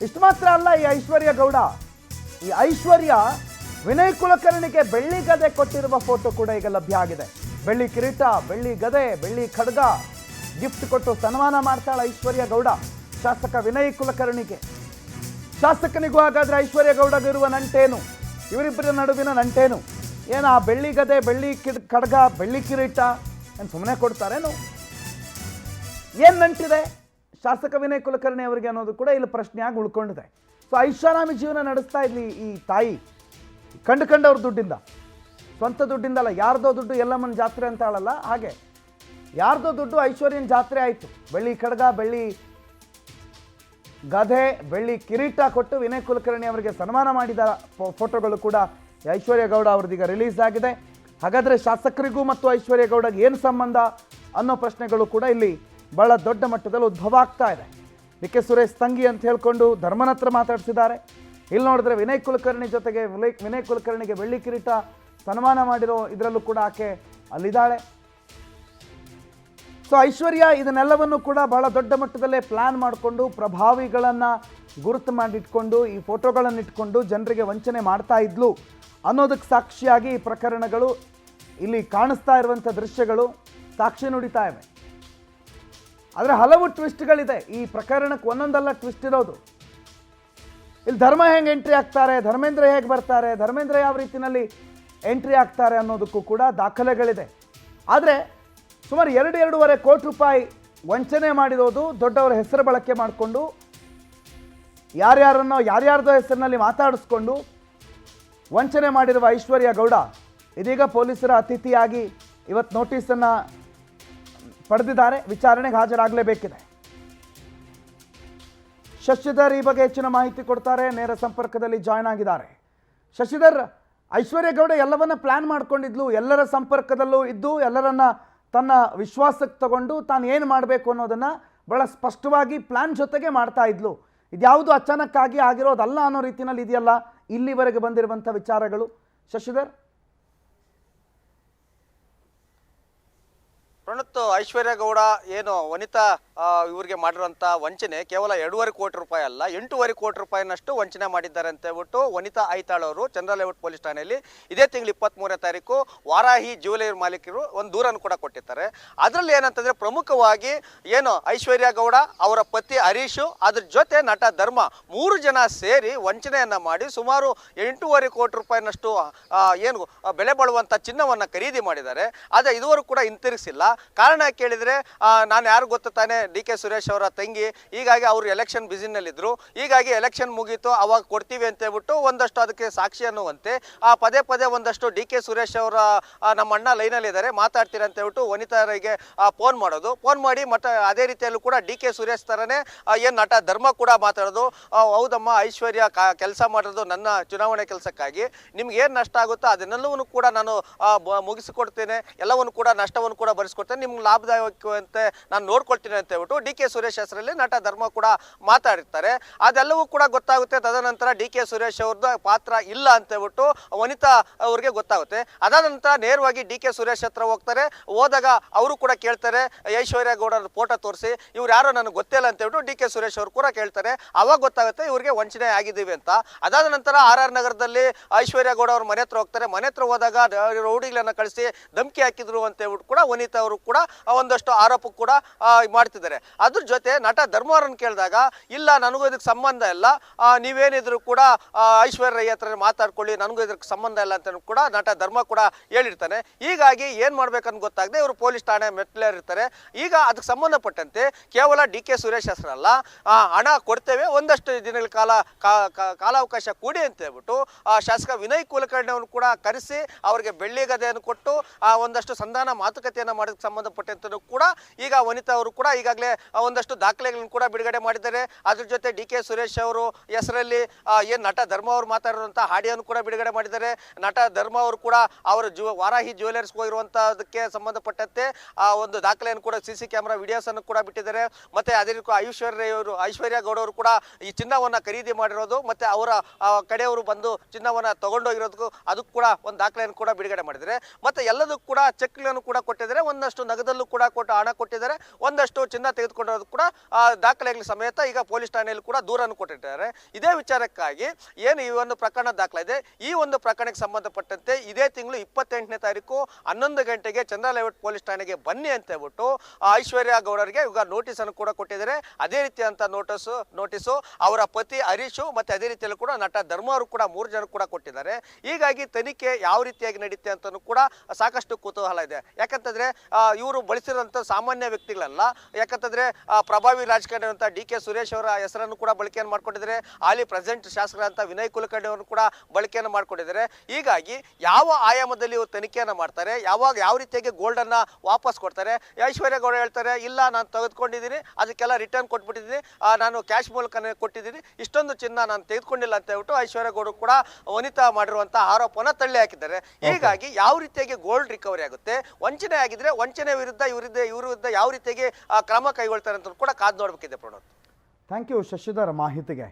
ಇಷ್ಟು ಮಾತ್ರ ಅಲ್ಲ, ಈ ಐಶ್ವರ್ಯ ಗೌಡ, ಈ ಐಶ್ವರ್ಯ ವಿನಯ್ ಕುಲಕರ್ಣಿಗೆ ಬೆಳ್ಳಿ ಗದೆ ಕೊಟ್ಟಿರುವ ಫೋಟೋ ಕೂಡ ಈಗ ಲಭ್ಯ ಆಗಿದೆ. ಬೆಳ್ಳಿ ಕಿರೀಟ, ಬೆಳ್ಳಿ ಗದೆ, ಬೆಳ್ಳಿ ಖಡ್ಗ ಗಿಫ್ಟ್ ಕೊಟ್ಟು ಸನ್ಮಾನ ಮಾಡ್ತಾಳೆ ಐಶ್ವರ್ಯ ಗೌಡ ಶಾಸಕ ವಿನಯ್ ಕುಲಕರ್ಣಿಗೆ. ಶಾಸಕನಿಗೂ ಹಾಗಾದ್ರೆ ಐಶ್ವರ್ಯ ಗೌಡಗಿರುವ ನಂಟೇನು? ಇವರಿಬ್ಬರ ನಡುವಿನ ನಂಟೇನು? ಏನು ಆ ಬೆಳ್ಳಿ ಗದೆ, ಬೆಳ್ಳಿ ಖಡ್ಗ, ಬೆಳ್ಳಿ ಕಿರೀಟ ಏನು ಸುಮ್ಮನೆ ಕೊಡ್ತಾರೇನು? ಏನು ನಂಟಿದೆ ಶಾಸಕ ವಿನಯ್ ಕುಲಕರ್ಣಿ ಅವರಿಗೆ ಅನ್ನೋದು ಕೂಡ ಇಲ್ಲಿ ಪ್ರಶ್ನೆಯಾಗಿ ಉಳ್ಕೊಂಡಿದೆ. ಸೊ ಐಷಾರಾಮಿ ಜೀವನ ನಡೆಸ್ತಾ ಇದ್ಲಿ ಈ ತಾಯಿ, ಕಂಡವ್ರ ದುಡ್ಡಿಂದ, ಸ್ವಂತ ದುಡ್ಡಿಂದಲ್ಲ, ಯಾರ್ದೋ ದುಡ್ಡು ಎಲ್ಲಮ್ಮನ ಜಾತ್ರೆ ಅಂತ ಹೇಳಲ್ಲ ಹಾಗೆ, ಯಾರ್ದೋ ದುಡ್ಡು ಐಶ್ವರ್ಯನ ಜಾತ್ರೆ ಆಯಿತು. ಬೆಳ್ಳಿ ಖಡ್ಗ, ಬೆಳ್ಳಿ ಗದೆ, ಬೆಳ್ಳಿ ಕಿರೀಟ ಕೊಟ್ಟು ವಿನಯ್ ಕುಲಕರ್ಣಿ ಅವರಿಗೆ ಸನ್ಮಾನ ಮಾಡಿದ ಫೋಟೋಗಳು ಕೂಡ ಐಶ್ವರ್ಯ ಗೌಡ ಅವ್ರದ್ದೀಗ ರಿಲೀಸ್ ಆಗಿದೆ. ಹಾಗಾದರೆ ಶಾಸಕರಿಗೂ ಮತ್ತು ಐಶ್ವರ್ಯ ಗೌಡಗೆ ಏನು ಸಂಬಂಧ ಅನ್ನೋ ಪ್ರಶ್ನೆಗಳು ಕೂಡ ಇಲ್ಲಿ ಬಹಳ ದೊಡ್ಡ ಮಟ್ಟದಲ್ಲಿ ಉದ್ಭವ ಆಗ್ತಾ ಇದೆ. ಡಿ.ಕೆ. ಸುರೇಶ್ ತಂಗಿ ಅಂತ ಹೇಳ್ಕೊಂಡು ಧರ್ಮನ ಹತ್ರ ಮಾತಾಡ್ಸಿದ್ದಾರೆ. ಇಲ್ಲಿ ನೋಡಿದ್ರೆ ವಿನಯ್ ಕುಲಕರ್ಣಿ ಜೊತೆಗೆ ವಿನಯ್ ಕುಲಕರ್ಣಿಗೆ ಬೆಳ್ಳಿ ಕಿರೀಟ ಸನ್ಮಾನ ಮಾಡಿರೋ ಇದರಲ್ಲೂ ಕೂಡ ಆಕೆ ಅಲ್ಲಿದ್ದಾಳೆ. ಸೊ ಐಶ್ವರ್ಯ ಇದನ್ನೆಲ್ಲವನ್ನು ಕೂಡ ಬಹಳ ದೊಡ್ಡ ಮಟ್ಟದಲ್ಲೇ ಪ್ಲಾನ್ ಮಾಡಿಕೊಂಡು, ಪ್ರಭಾವಿಗಳನ್ನು ಗುರುತು ಮಾಡಿಟ್ಕೊಂಡು, ಈ ಫೋಟೋಗಳನ್ನು ಇಟ್ಕೊಂಡು ಜನರಿಗೆ ವಂಚನೆ ಮಾಡ್ತಾ ಇದ್ಲು ಅನ್ನೋದಕ್ಕೆ ಸಾಕ್ಷಿಯಾಗಿ ಈ ಪ್ರಕರಣಗಳು, ಇಲ್ಲಿ ಕಾಣಿಸ್ತಾ ಇರುವಂಥ ದೃಶ್ಯಗಳು ಸಾಕ್ಷಿ ನುಡಿತಾ ಇವೆ. ಆದರೆ ಹಲವು ಟ್ವಿಸ್ಟ್ಗಳಿದೆ ಈ ಪ್ರಕರಣಕ್ಕೆ, ಒಂದೊಂದಲ್ಲ ಟ್ವಿಸ್ಟ್ ಇರೋದು. ಇಲ್ಲಿ ಧರ್ಮ ಹೆಂಗೆ ಎಂಟ್ರಿ ಆಗ್ತಾರೆ, ಧರ್ಮೇಂದ್ರ ಹೇಗೆ ಬರ್ತಾರೆ, ಧರ್ಮೇಂದ್ರ ಯಾವ ರೀತಿಯಲ್ಲಿ ಎಂಟ್ರಿ ಆಗ್ತಾರೆ ಅನ್ನೋದಕ್ಕೂ ಕೂಡ ದಾಖಲೆಗಳಿದೆ. ಆದರೆ ಸುಮಾರು 2-2.5 ಕೋಟಿ ರೂಪಾಯಿ ವಂಚನೆ ಮಾಡಿರೋದು ದೊಡ್ಡವರ ಹೆಸರು ಬಳಕೆ ಮಾಡಿಕೊಂಡು, ಯಾರ್ಯಾರ್ದೋ ಹೆಸರಿನಲ್ಲಿ ಮಾತಾಡಿಸ್ಕೊಂಡು ವಂಚನೆ ಮಾಡಿರುವ ಐಶ್ವರ್ಯ ಗೌಡ ಇದೀಗ ಪೊಲೀಸರ ಅತಿಥಿಯಾಗಿ ಇವತ್ತು ನೋಟಿಸನ್ನು ಪಡೆದಿದ್ದಾರೆ. ವಿಚಾರಣೆಗೆ ಹಾಜರಾಗಲೇಬೇಕಿದೆ. ಶಶಿಧರ್ ಈ ಬಗ್ಗೆ ಹೆಚ್ಚಿನ ಮಾಹಿತಿ ಕೊಡ್ತಾರೆ, ನೇರ ಸಂಪರ್ಕದಲ್ಲಿ ಜಾಯ್ನ್ ಆಗಿದ್ದಾರೆ. ಶಶಿಧರ್, ಐಶ್ವರ್ಯ ಗೌಡ ಎಲ್ಲವನ್ನ ಪ್ಲಾನ್ ಮಾಡ್ಕೊಂಡಿದ್ಲು, ಎಲ್ಲರ ಸಂಪರ್ಕದಲ್ಲೂ ಇದ್ದು, ಎಲ್ಲರನ್ನ ತನ್ನ ವಿಶ್ವಾಸಕ್ಕೆ ತಗೊಂಡು ತಾನು ಏನು ಮಾಡಬೇಕು ಅನ್ನೋದನ್ನು ಬಹಳ ಸ್ಪಷ್ಟವಾಗಿ ಪ್ಲಾನ್ ಜೊತೆಗೆ ಮಾಡ್ತಾ ಇದ್ಲು. ಇದ್ಯಾವುದು ಅಚಾನಕ್ಕಾಗಿ ಆಗಿರೋದಲ್ಲ ಅನ್ನೋ ರೀತಿಯಲ್ಲಿ ಇದೆಯಲ್ಲ ಇಲ್ಲಿವರೆಗೆ ಬಂದಿರುವಂಥ ವಿಚಾರಗಳು. ಶಶಿಧರ್, ಪ್ರಣತ್, ಐಶ್ವರ್ಯ ಗೌಡ ಏನು ವನಿತಾ ಇವರಿಗೆ ಮಾಡಿರುವಂಥ ವಂಚನೆ ಕೇವಲ 2.5 ಕೋಟಿ ರೂಪಾಯಿ ಅಲ್ಲ, 8.5 ಕೋಟಿ ರೂಪಾಯಿನಷ್ಟು ವಂಚನೆ ಮಾಡಿದ್ದಾರೆ ಅಂತ ಹೇಳ್ಬಿಟ್ಟು ವನಿತಾ ಐತಾಳ್ ಅವರು ಚಂದ್ರ ಲೇಔಟ್ ಪೊಲೀಸ್ ಠಾಣೆಯಲ್ಲಿ ಇದೇ ತಿಂಗಳು 23ನೇ ತಾರೀಕು ವಾರಾಹಿ ಜ್ಯುವೆಲರಿ ಮಾಲೀಕರು ಒಂದು ದೂರನ್ನು ಕೂಡ ಕೊಟ್ಟಿದ್ದಾರೆ. ಅದರಲ್ಲಿ ಏನಂತಂದರೆ ಪ್ರಮುಖವಾಗಿ ಏನು ಐಶ್ವರ್ಯ ಗೌಡ, ಅವರ ಪತಿ ಹರೀಶು, ಅದ್ರ ಜೊತೆ ನಟ ಧರ್ಮ 3 ಜನ ಸೇರಿ ವಂಚನೆಯನ್ನು ಮಾಡಿ ಸುಮಾರು 8.5 ಕೋಟಿ ರೂಪಾಯಿನಷ್ಟು ಏನು ಬೆಲೆ ಬಾಳುವಂಥ ಚಿನ್ನವನ್ನು ಖರೀದಿ ಮಾಡಿದ್ದಾರೆ. ಆದರೆ ಇದುವರೆಗೂ ಕೂಡ ಹಿಂತಿರುಗಿಸಿಲ್ಲ. ಕಾರಣ ಕೇಳಿದರೆ ನಾನು ಯಾರು ಗೊತ್ತು ತಾನೆ, ಡಿ.ಕೆ. ಸುರೇಶ್ ಅವರ ತಂಗಿ, ಹೀಗಾಗಿ ಅವರು ಎಲೆಕ್ಷನ್ ಬ್ಯುಸಿನಲ್ಲಿದ್ದರು, ಹೀಗಾಗಿ ಎಲೆಕ್ಷನ್ ಮುಗೀತು ಅವಾಗ ಕೊಡ್ತೀವಿ ಅಂತ ಹೇಳ್ಬಿಟ್ಟು ಒಂದಷ್ಟು ಅದಕ್ಕೆ ಸಾಕ್ಷಿ ಅನ್ನುವಂತೆ ಪದೇ ಪದೇ ಒಂದಷ್ಟು ಡಿ.ಕೆ. ಸುರೇಶ್ ಅವರ ನಮ್ಮ ಅಣ್ಣ ಲೈನಲ್ಲಿದ್ದಾರೆ ಮಾತಾಡ್ತೀರಿ ಅಂತ ಹೇಳ್ಬಿಟ್ಟು ವನಿತಾರಿಗೆ ಫೋನ್ ಮಾಡೋದು, ಫೋನ್ ಮಾಡಿ ಮತ್ತೆ ಅದೇ ರೀತಿಯಲ್ಲೂ ಕೂಡ ಡಿ.ಕೆ. ಸುರೇಶ್ ಥರನೇ ಏನು ನಟ ಧರ್ಮ ಕೂಡ ಮಾತಾಡೋದು, ಹೌದಮ್ಮ ಐಶ್ವರ್ಯ ಕೆಲಸ ಮಾಡೋದು ನನ್ನ ಚುನಾವಣೆ ಕೆಲಸಕ್ಕಾಗಿ, ನಿಮ್ಗೆ ಏನು ನಷ್ಟ ಆಗುತ್ತೋ ಅದನ್ನೆಲ್ಲವನ್ನು ಕೂಡ ನಾನು ಮುಗಿಸಿಕೊಡ್ತೇನೆ, ಎಲ್ಲವನ್ನು ಕೂಡ ನಷ್ಟವನ್ನು ಕೂಡ ಭರಿಸ್ಕೊಡ್ತೇನೆ, ನಿಮ್ಗೆ ಲಾಭದಾಯಕವಂತೆ ನಾನು ನೋಡ್ಕೊಳ್ತೀನಿ ಅಂತ ಹೇಳ್ಬಿಟ್ಟು ಡಿ.ಕೆ. ಸುರೇಶ್ ಹೆಸರಲ್ಲಿ ನಟ ಧರ್ಮ ಕೂಡ ಮಾತಾಡಿರ್ತಾರೆ. ಅದೆಲ್ಲವೂ ಕೂಡ ಗೊತ್ತಾಗುತ್ತೆ. ತದನಂತರ ಡಿ.ಕೆ. ಸುರೇಶ್ ಅವ್ರದ್ದು ಪಾತ್ರ ಇಲ್ಲ ಅಂತ ಹೇಳ್ಬಿಟ್ಟು ವನಿತಾ ಅವ್ರಿಗೆ ಗೊತ್ತಾಗುತ್ತೆ. ಅದಾದ ನಂತರ ನೇರವಾಗಿ ಡಿ.ಕೆ. ಸುರೇಶ್ ಹತ್ರ ಹೋಗ್ತಾರೆ. ಹೋದಾಗ ಅವರು ಕೂಡ ಕೇಳ್ತಾರೆ, ಐಶ್ವರ್ಯ ಗೌಡರ ಫೋಟೋ ತೋರಿಸಿ, ಇವ್ರು ಯಾರೋ ನನಗೆ ಗೊತ್ತಿಲ್ಲ ಅಂತ ಹೇಳ್ಬಿಟ್ಟು ಡಿ.ಕೆ. ಸುರೇಶ್ ಅವರು ಕೂಡ ಕೇಳ್ತಾರೆ. ಅವಾಗ ಗೊತ್ತಾಗುತ್ತೆ ಇವ್ರಿಗೆ ವಂಚನೆ ಆಗಿದ್ದೀವಿ ಅಂತ. ಅದಾದ ನಂತರ RR ನಗರದಲ್ಲಿ ಐಶ್ವರ್ಯ ಗೌಡ ಅವ್ರ ಮನೆ ಹತ್ರ ಹೋಗ್ತಾರೆ. ಮನೆ ಹತ್ರ ಹೋದಾಗ ರೌಡಿಗಳನ್ನು ಕಳಿಸಿ ಧಮಕಿ ಹಾಕಿದ್ರು ಅಂತ ಹೇಳ್ಬಿಟ್ಟು ಕೂಡ ವನಿತಾ ಅವರು ಕೂಡ ಒಂದಷ್ಟು ಆರೋಪ ಕೂಡ ಮಾಡ್ತಿದ್ದಾರೆ. ಅದ್ರ ಜೊತೆ ನಟ ಧರ್ಮವರನ್ನು ಕೇಳಿದಾಗ, ಇಲ್ಲ ನನಗೂ ಇದಕ್ಕೆ ಸಂಬಂಧ ಇಲ್ಲ, ನೀವೇನಿದ್ರು ಕೂಡ ಐಶ್ವರ್ಯ ಹತ್ರ ಮಾತಾಡ್ಕೊಳ್ಳಿ, ನನಗೂ ಇದಕ್ಕೆ ಸಂಬಂಧ ಇಲ್ಲ ಅಂತ ಕೂಡ ನಟ ಧರ್ಮ ಕೂಡ ಹೇಳಿರ್ತಾನೆ. ಹೀಗಾಗಿ ಏನು ಮಾಡ್ಬೇಕಂತ ಗೊತ್ತಾಗದೆ ಇವರು ಪೊಲೀಸ್ ಠಾಣೆ ಮೆಟ್ಲೇರಿರ್ತಾರೆ. ಈಗ ಅದಕ್ಕೆ ಸಂಬಂಧಪಟ್ಟಂತೆ ಕೇವಲ ಡಿ.ಕೆ. ಸುರೇಶ್ ಹೆಸರಲ್ಲ, ಹಣ ಕೊಡ್ತೇವೆ, ಒಂದಷ್ಟು ದಿನಗಳ ಕಾಲಾವಕಾಶ ಕೊಡಿ ಅಂತ ಹೇಳ್ಬಿಟ್ಟು ಶಾಸಕ ವಿನಯ್ ಕುಲಕರ್ಣಿ ಅವರು ಕೂಡ ಕರೆಸಿ ಅವರಿಗೆ ಬೆಳ್ಳಿ ಗದೆಯನ್ನು ಕೊಟ್ಟು ಒಂದಷ್ಟು ಸಂಧಾನ ಮಾತುಕತೆಯನ್ನು ಮಾಡೋದಕ್ಕೆ ಸಂಬಂಧಪಟ್ಟಂತೆ ಕೂಡ ಈಗ ವನಿತಾ ಅವರು ಕೂಡ ಈಗಾಗಲೇ ಒಂದಷ್ಟು ದಾಖಲೆಗಳನ್ನು ಕೂಡ ಬಿಡುಗಡೆ ಮಾಡಿದ್ದಾರೆ. ಅದ್ರ ಜೊತೆ ಡಿ.ಕೆ. ಸುರೇಶ್ ಅವರು ಹೆಸರಲ್ಲಿ ಏನು ನಟ ಧರ್ಮ ಅವರು ಮಾತಾಡಿರುವಂಥ ಆಡಿಯೋನು ಕೂಡ ಬಿಡುಗಡೆ ಮಾಡಿದ್ದಾರೆ. ನಟ ಧರ್ಮ ಅವರು ಕೂಡ ಅವರು ವಾರಾಹಿ ಜ್ಯುವೆಲರ್ಸ್ಗೆ ಹೋಗಿರುವಂಥದಕ್ಕೆ ಸಂಬಂಧಪಟ್ಟಂತೆ ಒಂದು ದಾಖಲೆಯನ್ನು ಕೂಡ CC ಕ್ಯಾಮ್ರಾ ವಿಡಿಯೋಸನ್ನು ಕೂಡ ಬಿಟ್ಟಿದ್ದಾರೆ. ಮತ್ತು ಅದೇ ರೀತಿ ಐಶ್ವರ್ಯ ಗೌಡ ಅವರು ಕೂಡ ಈ ಚಿನ್ನವನ್ನು ಖರೀದಿ ಮಾಡಿರೋದು ಮತ್ತು ಅವರ ಕಡೆಯವರು ಬಂದು ಚಿನ್ನವನ್ನು ತಗೊಂಡೋಗಿರೋದಕ್ಕೂ ಅದಕ್ಕೂ ಕೂಡ ಒಂದು ದಾಖಲೆಯನ್ನು ಕೂಡ ಬಿಡುಗಡೆ ಮಾಡಿದ್ದಾರೆ. ಮತ್ತು ಎಲ್ಲದಕ್ಕೂ ಕೂಡ ಚೆಕ್ಗಳನ್ನು ಕೂಡ ಕೊಟ್ಟಿದ್ದಾರೆ. ಒಂದಷ್ಟು ಒಂದಷ್ಟು ನಗದಲ್ಲೂ ಕೂಡ ಹಣ ಕೊಟ್ಟಿದ್ದಾರೆ, ಒಂದಷ್ಟು ಚಿನ್ನ ತೆಗೆದುಕೊಂಡಿರೋದು ಕೂಡ ದಾಖಲೆಗಳ ಸಮೇತ ಈಗ ಪೊಲೀಸ್ ಠಾಣೆಯಲ್ಲಿ ಕೂಡ ದೂರನ್ನು ಕೊಟ್ಟಿದ್ದಾರೆ. ಇದೇ ವಿಚಾರಕ್ಕಾಗಿ ಏನು ಈ ಒಂದು ಪ್ರಕರಣ ದಾಖಲಾಗಿದೆ, ಈ ಒಂದು ಪ್ರಕರಣಕ್ಕೆ ಸಂಬಂಧಪಟ್ಟಂತೆ ಇದೇ ತಿಂಗಳು 28ನೇ ತಾರೀಕು 11 ಗಂಟೆಗೆ ಚಂದ್ರ ಲೇಔಟ್ ಪೊಲೀಸ್ ಠಾಣೆಗೆ ಬನ್ನಿ ಅಂತ ಹೇಳ್ಬಿಟ್ಟು ಐಶ್ವರ್ಯ ಗೌಡರಿಗೆ ಈಗ ನೋಟಿಸ್ ಅನ್ನು ಕೂಡ ಕೊಟ್ಟಿದ್ದಾರೆ. ಅದೇ ರೀತಿಯಂತ ನೋಟಿಸು ಅವರ ಪತಿ ಹರೀಶು ಮತ್ತೆ ಅದೇ ರೀತಿಯಲ್ಲಿ ಕೂಡ ನಟ ಧರ್ಮ ಅವರು ಕೂಡ 3 ಜನ ಕೂಡ ಕೊಟ್ಟಿದ್ದಾರೆ. ಹೀಗಾಗಿ ತನಿಖೆ ಯಾವ ರೀತಿಯಾಗಿ ನಡೀತೆ ಅಂತಲೂ ಕೂಡ ಸಾಕಷ್ಟು ಕುತೂಹಲ ಇದೆ. ಯಾಕಂತಂದ್ರೆ ಇವರು ಬಳಸಿರುವಂತ ಸಾಮಾನ್ಯ ವ್ಯಕ್ತಿಗಳಲ್ಲ. ಯಾಕಂತಂದ್ರೆ ಪ್ರಭಾವಿ ರಾಜಕಾರಣಿ ಅಂತ ಡಿ ಕೆ ಸುರೇಶ್ ಅವರ ಹೆಸರನ್ನು ಕೂಡ ಬಳಕೆಯನ್ನು ಮಾಡ್ಕೊಂಡಿದ್ದಾರೆ. ಹಾಲಿ ಪ್ರೆಸೆಂಟ್ ಶಾಸಕರಂತ ವಿನಯ್ ಕುಲಕರ್ಣಿ ಅವರು ಕೂಡ ಬಳಕೆಯನ್ನು ಮಾಡ್ಕೊಂಡಿದ್ದಾರೆ. ಹೀಗಾಗಿ ಯಾವ ಆಯಾಮದಲ್ಲಿ ಇವರು ತನಿಖೆಯನ್ನು ಮಾಡ್ತಾರೆ, ಯಾವ ರೀತಿಯಾಗಿ ಗೋಲ್ಡ್ ಅನ್ನ ವಾಪಸ್ ಕೊಡ್ತಾರೆ. ಐಶ್ವರ್ಯ ಗೌಡ ಹೇಳ್ತಾರೆ, ಇಲ್ಲ ನಾನು ತೆಗೆದುಕೊಂಡಿದ್ದೀನಿ, ಅದಕ್ಕೆಲ್ಲ ರಿಟರ್ನ್ ಕೊಟ್ಬಿಟ್ಟಿದ್ದೀನಿ, ನಾನು ಕ್ಯಾಶ್ ಮೂಲಕ ಕೊಟ್ಟಿದ್ದೀನಿ, ಇಷ್ಟೊಂದು ಚಿನ್ನ ನಾನು ತೆಗೆದುಕೊಂಡಿಲ್ಲ ಅಂತ ಹೇಳ್ಬಿಟ್ಟು ಐಶ್ವರ್ಯ ಗೌಡ ಕೂಡ ವನಿತಾ ಮಾಡಿರುವಂತಹ ಆರೋಪನ ತಳ್ಳಿ ಹಾಕಿದ್ದಾರೆ. ಹೀಗಾಗಿ ಯಾವ ರೀತಿಯಾಗಿ ಗೋಲ್ಡ್ ರಿಕವರಿ ಆಗುತ್ತೆ, ವಂಚನೆ ಆಗಿದ್ರೆ ವಂಚನೆ ವಿರುದ್ಧ ಇವ್ರ ಯಾವ ರೀತಿಯಾಗಿ ಕ್ರಮ ಕೈಗೊಳ್ತಾರೆ ಅಂತ ಕೂಡ ಕಾದು ನೋಡ್ಬೇಕಿದೆ ಪ್ರಣೋದ್. ಥ್ಯಾಂಕ್ ಯು ಶಶಿಧರ್ ಮಾಹಿತಿಗೆ.